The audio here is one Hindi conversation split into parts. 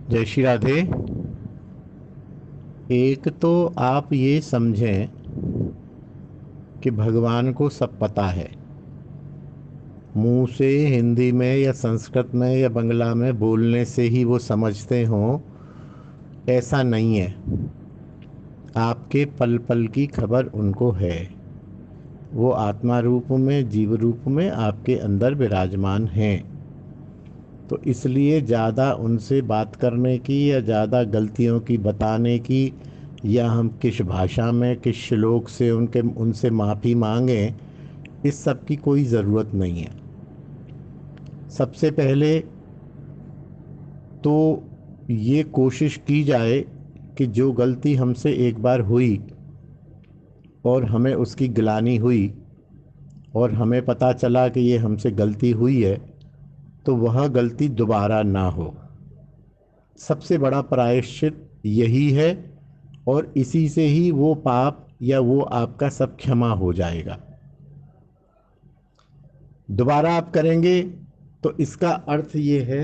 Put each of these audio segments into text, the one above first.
जय श्री राधे। एक तो आप ये समझें कि भगवान को सब पता है। मुंह से हिंदी में या संस्कृत में या बंगला में बोलने से ही वो समझते हों, ऐसा नहीं है। आपके पल पल की खबर उनको है। वो आत्मा रूप में, जीव रूप में आपके अंदर विराजमान हैं। तो इसलिए ज़्यादा उनसे बात करने की या ज़्यादा गलतियों की बताने की, या हम किस भाषा में किस श्लोक से उनसे माफ़ी मांगें, इस सब की कोई ज़रूरत नहीं है। सबसे पहले तो ये कोशिश की जाए कि जो गलती हमसे एक बार हुई और हमें उसकी गिलानी हुई और हमें पता चला कि ये हमसे गलती हुई है, तो वह गलती दोबारा ना हो। सबसे बड़ा प्रायश्चित यही है, और इसी से ही वो पाप या वो आपका सब क्षमा हो जाएगा। दोबारा आप करेंगे तो इसका अर्थ ये है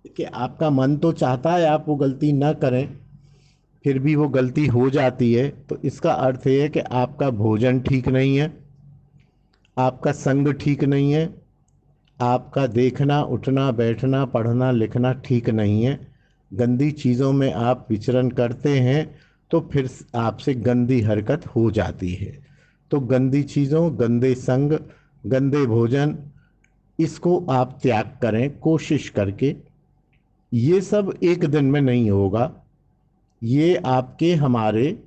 कि आपका मन तो चाहता है आप वो गलती ना करें, फिर भी वो गलती हो जाती है। तो इसका अर्थ ये है कि आपका भोजन ठीक नहीं है, आपका संग ठीक नहीं है, आपका देखना उठना बैठना पढ़ना लिखना ठीक नहीं है। गंदी चीज़ों में आप विचरण करते हैं, तो फिर आपसे गंदी हरकत हो जाती है। तो गंदी चीज़ों, गंदे संग, गंदे भोजन, इसको आप त्याग करें कोशिश करके। ये सब एक दिन में नहीं होगा। ये आपके हमारे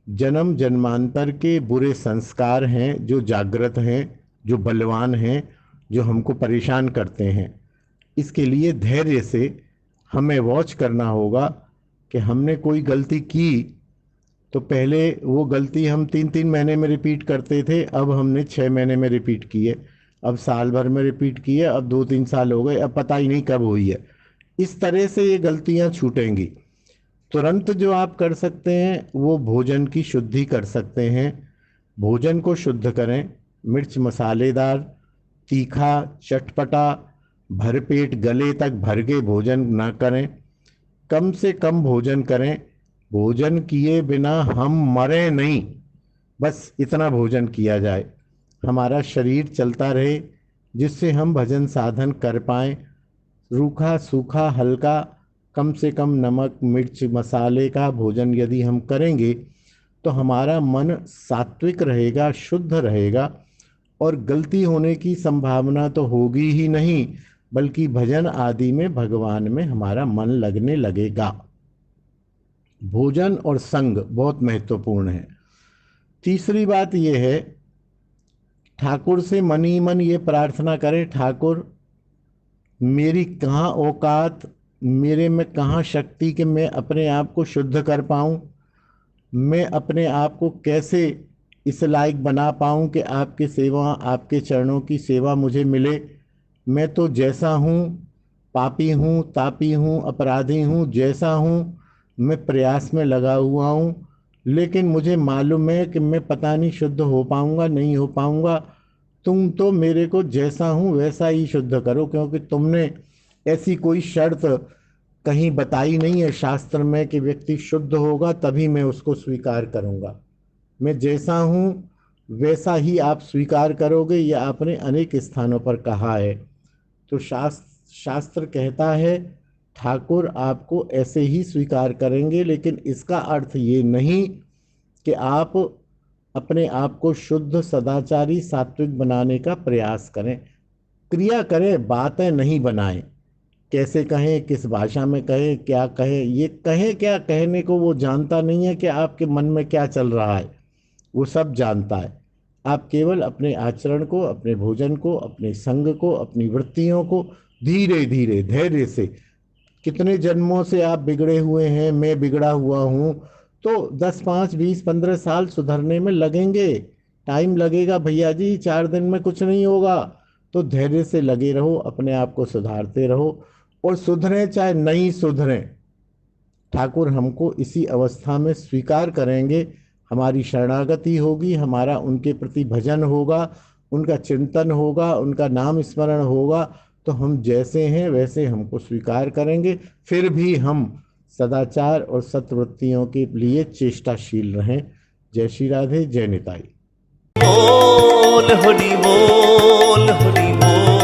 जन्म जन्मांतर के बुरे संस्कार हैं जो जागृत हैं, जो बलवान हैं, जो हमको परेशान करते हैं। इसके लिए धैर्य से हमें वॉच करना होगा कि हमने कोई गलती की तो पहले वो गलती हम 3-3 महीने में रिपीट करते थे, अब हमने 6 महीने में रिपीट की है, अब साल भर में रिपीट की है, अब 2-3 साल हो गए, अब पता ही नहीं कब हुई है। इस तरह से ये गलतियां छूटेंगी। तुरंत जो आप कर सकते हैं वो भोजन की शुद्धि कर सकते हैं। भोजन को शुद्ध करें। मिर्च मसालेदार, तीखा, चटपटा, भरपेट गले तक भर के भोजन ना करें। कम से कम भोजन करें। भोजन किए बिना हम मरें नहीं, बस इतना भोजन किया जाए, हमारा शरीर चलता रहे, जिससे हम भजन साधन कर पाएं। रूखा सूखा हल्का, कम से कम नमक मिर्च मसाले का भोजन यदि हम करेंगे तो हमारा मन सात्विक रहेगा, शुद्ध रहेगा, और गलती होने की संभावना तो होगी ही नहीं, बल्कि भजन आदि में भगवान में हमारा मन लगने लगेगा। भोजन और संग बहुत महत्वपूर्ण है। तीसरी बात यह है, ठाकुर से मन ही मन ये प्रार्थना करें, ठाकुर मेरी कहाँ औकात, मेरे में कहाँ शक्ति कि मैं अपने आप को शुद्ध कर पाऊँ। मैं अपने आप को कैसे इस लायक बना पाऊँ कि आपकी सेवा, आपके चरणों की सेवा मुझे मिले। मैं तो जैसा हूँ, पापी हूँ, तापी हूँ, अपराधी हूँ, जैसा हूँ मैं प्रयास में लगा हुआ हूँ, लेकिन मुझे मालूम है कि मैं पता नहीं शुद्ध हो पाऊँगा नहीं हो पाऊँगा। तुम तो मेरे को जैसा हूँ वैसा ही शुद्ध करो, क्योंकि तुमने ऐसी कोई शर्त कहीं बताई नहीं है शास्त्र में कि व्यक्ति शुद्ध होगा तभी मैं उसको स्वीकार करूँगा। मैं जैसा हूँ वैसा ही आप स्वीकार करोगे, ये आपने अनेक स्थानों पर कहा है। तो शास्त्र कहता है ठाकुर आपको ऐसे ही स्वीकार करेंगे, लेकिन इसका अर्थ ये नहीं कि आप अपने आप को शुद्ध सदाचारी सात्विक बनाने का प्रयास करें। क्रिया करें, बातें नहीं बनाएं। कैसे कहें, किस भाषा में कहें, क्या कहें, ये कहें क्या, कहने को वो जानता नहीं है कि आपके मन में क्या चल रहा है, वो सब जानता है। आप केवल अपने आचरण को, अपने भोजन को, अपने संग को, अपनी वृत्तियों को धीरे धीरे धैर्य से, कितने जन्मों से आप बिगड़े हुए हैं, मैं बिगड़ा हुआ हूँ, तो 10 5 20 15 साल सुधरने में लगेंगे। टाइम लगेगा भैया जी, 4 दिन में कुछ नहीं होगा। तो धैर्य से लगे रहो, अपने आप को सुधारते रहो, और सुधरें चाहे नहीं सुधरें, ठाकुर हमको इसी अवस्था में स्वीकार करेंगे। हमारी शरणागति होगी, हमारा उनके प्रति भजन होगा, उनका चिंतन होगा, उनका नाम स्मरण होगा, तो हम जैसे हैं वैसे हमको स्वीकार करेंगे, फिर भी हम सदाचार और सत्वृत्तियों के लिए चेष्टाशील रहें। जय श्री राधे, जय निताई। बोल हरि बोल हरि बोल।